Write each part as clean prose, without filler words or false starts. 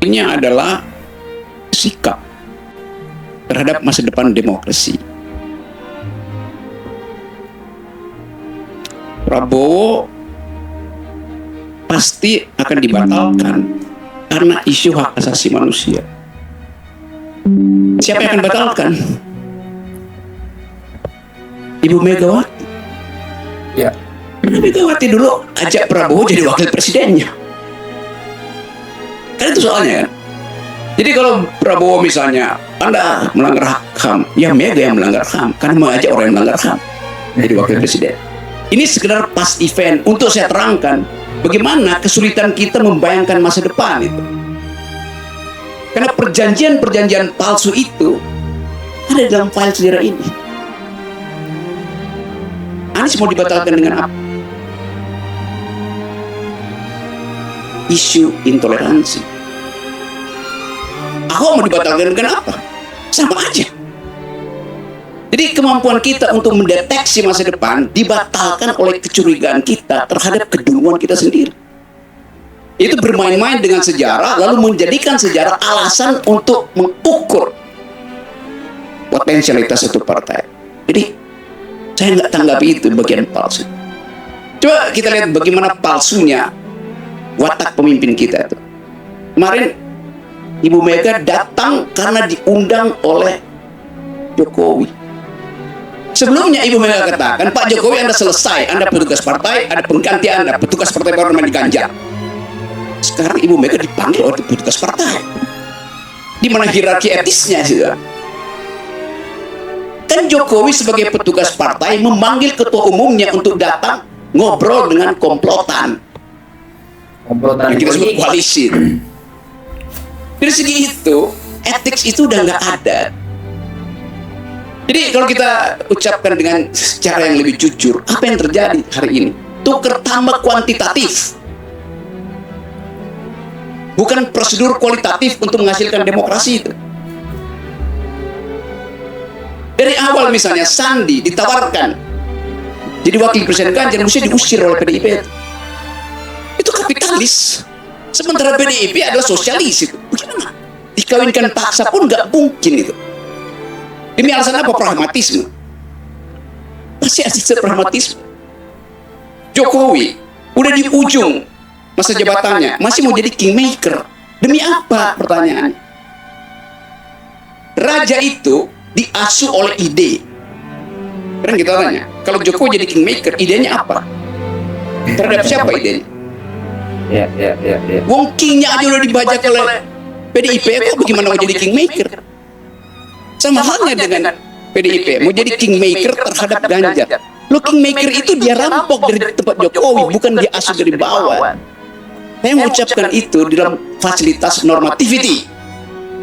Ini adalah sikap terhadap masa depan demokrasi. Prabowo pasti akan dibatalkan karena isu hak asasi manusia. Siapa yang akan batalkan? Ibu Megawati. Ya. Ibu Megawati dulu ajak Prabowo jadi wakil presidennya. Kan itu soalnya kan. Jadi kalau Prabowo misalnya Anda melanggar HAM, ya Mega yang melanggar HAM karena mengajak orang yang melanggar HAM jadi wakil presiden. Ini sekedar pas event untuk saya terangkan bagaimana kesulitan kita membayangkan masa depan itu. Karena perjanjian-perjanjian palsu itu ada dalam file sejarah ini. Anies mau dibatalkan dengan apa? Isu intoleransi. Ahok mau dibatalkan dengan apa? Sama aja. Jadi kemampuan kita untuk mendeteksi masa depan dibatalkan oleh kecurigaan kita terhadap keduluan kita sendiri. Itu bermain-main dengan sejarah lalu menjadikan sejarah alasan untuk mengukur potensialitas satu partai. Jadi saya nggak tanggapi itu bagian palsu. Coba kita lihat bagaimana palsunya watak pemimpin kita itu. Kemarin Ibu Mega datang karena diundang oleh Jokowi. Sebelumnya Ibu Mega katakan, Pak Jokowi Anda selesai, Anda petugas partai, ada pengganti Anda, petugas partai baru namanya Ganjar. Sekarang Ibu Mega dipanggil oleh petugas partai. Di mana hierarki etisnya sih? Kan Jokowi sebagai petugas partai memanggil ketua umumnya untuk datang ngobrol dengan komplotan. Yang kita sebut koalisi. Dari segi itu, etik itu udah nggak ada. Jadi kalau kita ucapkan dengan cara yang lebih jujur, apa yang terjadi hari ini? Tukar tambah kuantitatif. Bukan prosedur kualitatif untuk menghasilkan demokrasi itu. Dari awal misalnya Sandi ditawarkan jadi wakil presiden Ganjar, mesti diusir oleh PDIP. Itu kapitalis. Sementara PDIP adalah sosialis itu. Bagaimana? Dikawinkan paksa pun nggak mungkin itu. Demi alasan apa? Pragmatisme. Masih asisten pragmatisme. Jokowi udah di ujung masa jabatannya, masih mau jadi kingmaker. Demi apa? Pertanyaannya. Raja itu diasuh oleh ide. Kan kita tanya, kalau Jokowi jadi kingmaker, idenya apa? Terhadap siapa idenya? Ya. Wong kingnya aja udah dibajak oleh PDIP, kok bagaimana mau jadi kingmaker? Sama halnya dengan PDIP, mau jadi kingmaker terhadap Ganjar. Lo kingmaker itu dia rampok dari tempat Jokowi, bukan dia asuh dari bawah. Saya mengucapkan itu di dalam fasilitas normativity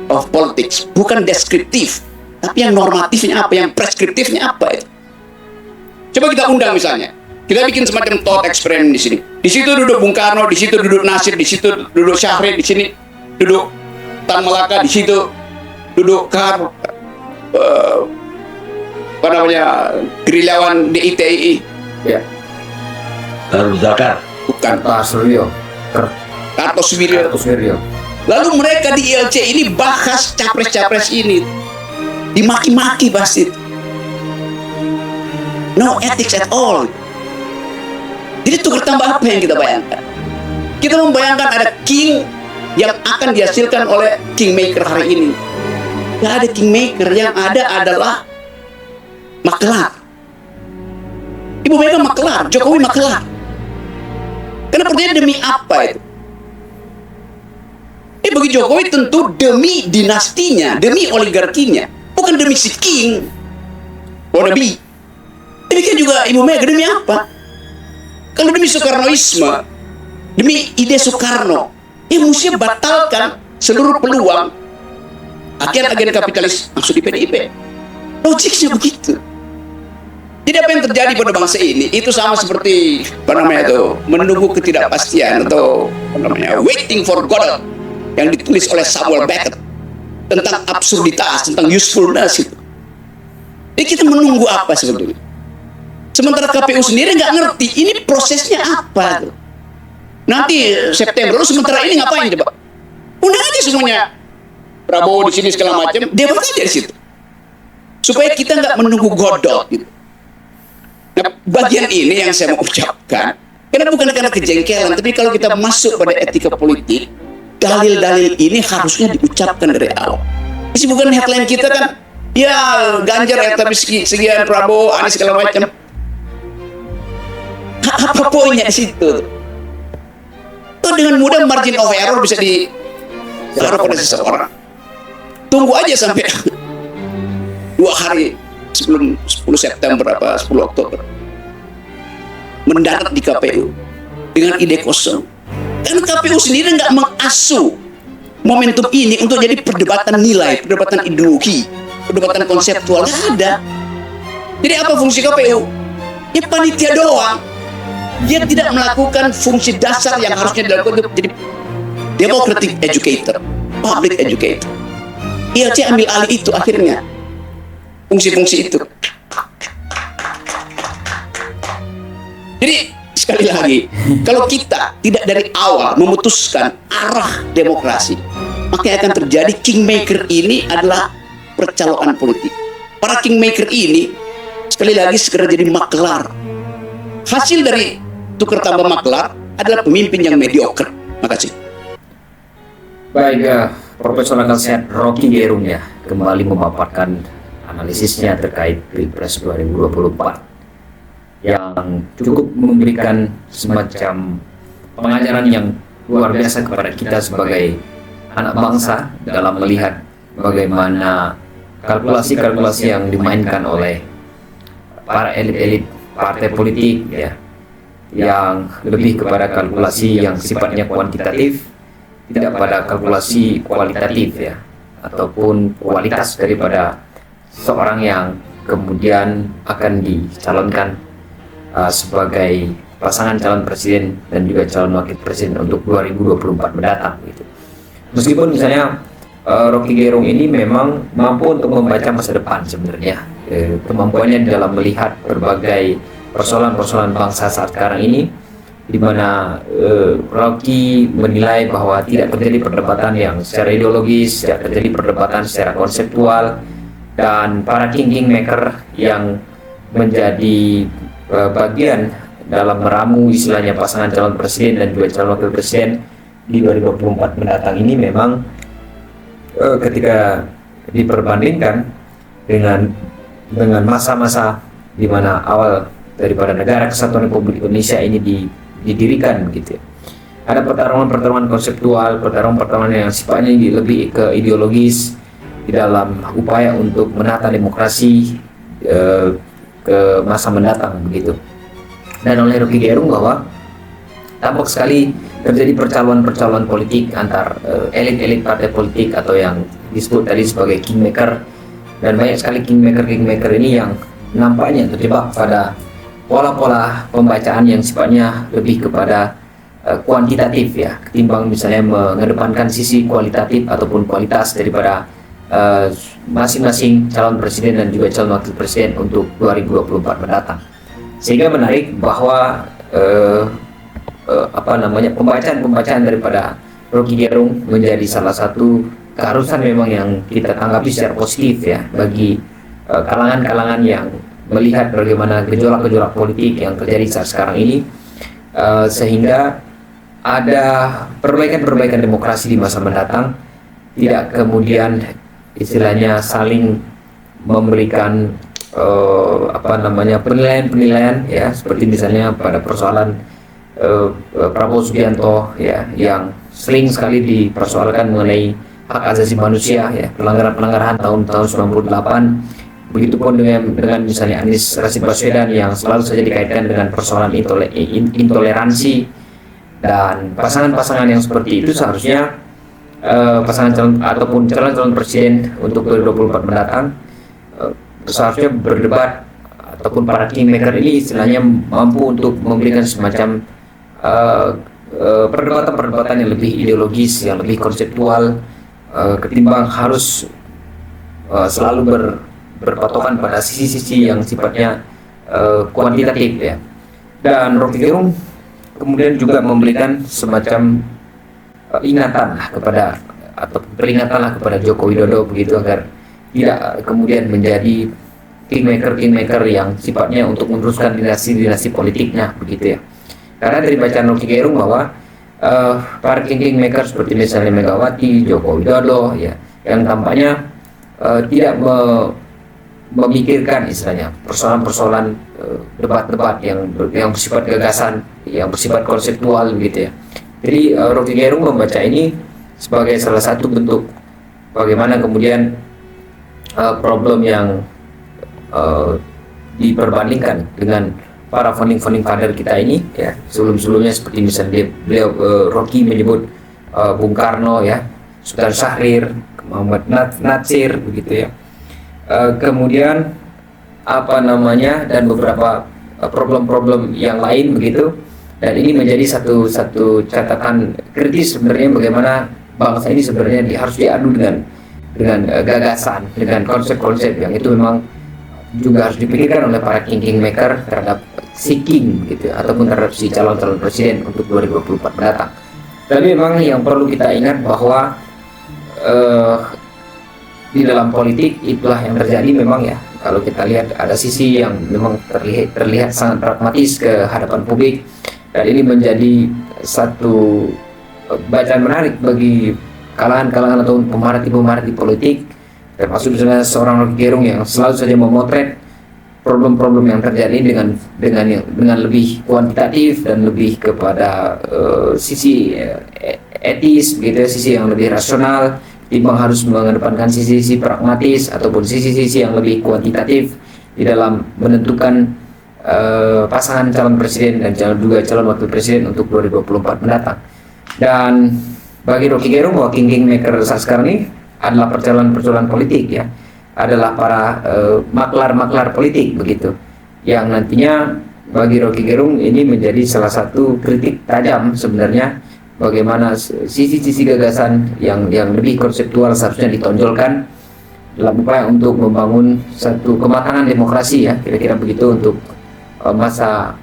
of politics, bukan deskriptif, tapi yang normatifnya apa, yang preskriptifnya apa itu. Coba kita undang misalnya, kita bikin semacam thought experiment di sini. Di situ duduk Bung Karno, di situ duduk Nasir, di situ duduk Syahrir, di sini duduk Tan Malaka, di situ duduk apa namanya, gerilyawan DITII. Ya. Lalu Zakar. Bukan. Karto Suwiryo. Lalu mereka di ILC ini bahas capres-capres ini, dimaki-maki pasti. No ethics at all. Jadi tukar tambah apa yang kita bayangkan? Kita membayangkan ada king yang akan dihasilkan oleh kingmaker hari ini. Gak ada kingmaker, yang ada adalah makelar. Ibu Mega makelar, Jokowi makelar. Karena pertanyaan demi apa itu? Bagi Jokowi tentu demi dinastinya, demi oligarkinya, bukan demi si king wannabe. Demikian juga Ibu Mega, demi apa? Kalau demi Soekarnoisme, demi ide Soekarno, mesti batalkan seluruh peluang agen-agen kapitalis masuk di PDIP. Logiknya begitu. Jadi apa yang terjadi pada bangsa ini itu sama seperti apa namanya itu, menunggu ketidakpastian atau apa namanya, waiting for Godot yang ditulis oleh Samuel Beckett tentang absurditas, tentang usefulness itu. Jadi kita menunggu apa sebetulnya? Sementara KPU sendiri nggak ngerti ini prosesnya apa tuh. Nanti September, lalu sementara ini ngapain coba? Undang aja semuanya Prabowo di sini segala macam, debat aja di situ. Supaya kita nggak menunggu godot gitu. Nah, bagian ini yang saya mau ucapkan, karena bukan karena kejengkelan, tapi kalau kita masuk pada etika politik, dalil-dalil ini harusnya diucapkan dari awal. Ini bukan headline kita kan, ya Ganjar sekian, Prabowo, Anies segala macam. Apa poinnya di situ? Tuh dengan mudah margin of error bisa ditaruh pada seseorang. Tunggu aja sampai 2 hari sebelum 10 September apa 10 Oktober mendarat di KPU dengan ide kosong. Karena KPU sendiri nggak mengasuh momentum ini untuk jadi perdebatan nilai, perdebatan ideologi, perdebatan konseptual. Nggak ada. Jadi apa fungsi KPU? Ya panitia doang. Dia tidak melakukan fungsi dasar yang harusnya dilakukan untuk jadi democratic educator, public educator. ILC ambil alih itu akhirnya. Fungsi-fungsi itu. Jadi sekali lagi, kalau kita tidak dari awal memutuskan arah demokrasi, maka akan terjadi kingmaker ini adalah percalokan politik. Para kingmaker ini sekali lagi sekedar jadi maklar. Hasil dari tukar tambah maklar adalah pemimpin yang mediocre. Makasih. Baik, Profesor Akal Sehat Rocky Gerung ya kembali memaparkan analisisnya terkait Pilpres 2024 yang cukup memberikan semacam pengajaran yang luar biasa kepada kita sebagai anak bangsa dalam melihat bagaimana kalkulasi-kalkulasi yang dimainkan oleh para elit-elit partai politik ya, yang lebih kepada kalkulasi yang sifatnya kuantitatif, tidak pada kalkulasi kualitatif ya, ataupun kualitas daripada seorang yang kemudian akan dicalonkan sebagai pasangan calon presiden dan juga calon wakil presiden untuk 2024 mendatang gitu. Meskipun misalnya Rocky Gerung ini memang mampu untuk membaca masa depan sebenarnya, kemampuannya dalam melihat berbagai persoalan-persoalan bangsa saat sekarang ini, di mana Rocky menilai bahwa tidak terjadi perdebatan yang secara ideologis, tidak terjadi perdebatan secara konseptual, dan para kingmaker yang menjadi bagian dalam meramu istilahnya pasangan calon presiden dan juga calon wakil presiden di 2024 mendatang ini memang ketika diperbandingkan dengan masa-masa di mana awal daripada Negara Kesatuan Republik Indonesia ini didirikan gitu ya. Ada pertarungan-pertarungan konseptual, pertarungan-pertarungan yang sifatnya lebih ke ideologis di dalam upaya untuk menata demokrasi ke masa mendatang begitu. Dan oleh Rocky Gerung bahwa tampak sekali terjadi percaloan politik antar elit-elit partai politik atau yang disebut tadi sebagai kingmaker, dan banyak sekali kingmaker ini yang nampaknya terjebak pada pola-pola pembacaan yang sifatnya lebih kepada kuantitatif ya, ketimbang misalnya mengedepankan sisi kualitatif ataupun kualitas daripada masing-masing calon presiden dan juga calon wakil presiden untuk 2024 mendatang. Sehingga menarik bahwa pembacaan daripada Rocky Gerung menjadi salah satu keharusan memang yang kita tanggapi secara positif ya bagi kalangan-kalangan yang melihat bagaimana gejolak-gejolak politik yang terjadi saat sekarang ini, sehingga ada perbaikan-perbaikan demokrasi di masa mendatang, tidak kemudian istilahnya saling memberikan penilaian-penilaian ya, seperti misalnya pada persoalan Prabowo Subianto ya, yang sering sekali dipersoalkan mengenai hak asasi manusia ya, pelanggaran-pelanggaran tahun 98. Begitupun dengan misalnya Anies Rashid Baswedan yang selalu saja dikaitkan dengan persoalan intoleransi, dan pasangan-pasangan yang seperti itu seharusnya pasangan calon ataupun calon presiden untuk 2024 mendatang seharusnya berdebat, ataupun para kingmaker ini istilahnya mampu untuk memberikan semacam perdebatan-perdebatan yang lebih ideologis, yang lebih konseptual, ketimbang harus selalu berpatokan pada sisi-sisi yang sifatnya kuantitatif ya. Dan Rocky Gerung kemudian juga memberikan semacam ingatan kepada atau peringatanlah kepada Joko Widodo begitu, agar tidak kemudian menjadi kingmaker yang sifatnya untuk meneruskan dinasti politiknya begitu ya. Karena dari bacaan Rocky Gerung bahwa para kingmaker seperti misalnya Megawati, Joko Widodo ya, yang tampaknya tidak memikirkan istilahnya persoalan-persoalan debat-debat yang bersifat gagasan, yang bersifat konseptual begitu ya. Jadi Rocky Gerung membaca ini sebagai salah satu bentuk bagaimana kemudian problem yang diperbandingkan dengan para founding father kita ini ya, sebelumnya seperti misalnya beliau Rocky menyebut Bung Karno ya, Sultan Syahrir, Muhammad Natsir begitu ya. Kemudian apa namanya, dan beberapa problem-problem yang lain begitu, dan ini menjadi satu catatan kritis sebenarnya bagaimana bangsa ini sebenarnya harus diadu dengan gagasan, dengan konsep-konsep yang itu memang juga harus dipikirkan oleh para kingmaker terhadap si king gitu ataupun terhadap si calon-calon presiden untuk 2024 mendatang. Tapi memang yang perlu kita ingat bahwa di dalam politik itulah yang terjadi memang ya. Kalau kita lihat ada sisi yang memang terlihat sangat pragmatis ke hadapan publik, dan ini menjadi satu bacaan menarik bagi kalangan-kalangan atau pemerhati politik, termasuk misalnya seorang Rocky Gerung yang selalu saja memotret problem-problem yang terjadi dengan lebih kuantitatif dan lebih kepada sisi etis begitu ya, sisi yang lebih rasional, timbang harus mengedepankan sisi-sisi pragmatis ataupun sisi-sisi yang lebih kuantitatif di dalam menentukan pasangan calon presiden dan juga calon wakil presiden untuk 2024 mendatang. Dan bagi Rocky Gerung bahwa kingmaker saat sekarang ini adalah percalonan politik ya, adalah para maklar politik begitu, yang nantinya bagi Rocky Gerung ini menjadi salah satu kritik tajam sebenarnya bagaimana sisi-sisi gagasan yang lebih konseptual seharusnya ditonjolkan dalam upaya untuk membangun satu kematangan demokrasi ya, kira-kira begitu untuk masa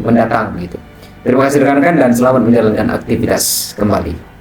mendatang gitu. Terima kasih rekan-rekan dan selamat menjalankan aktivitas kembali.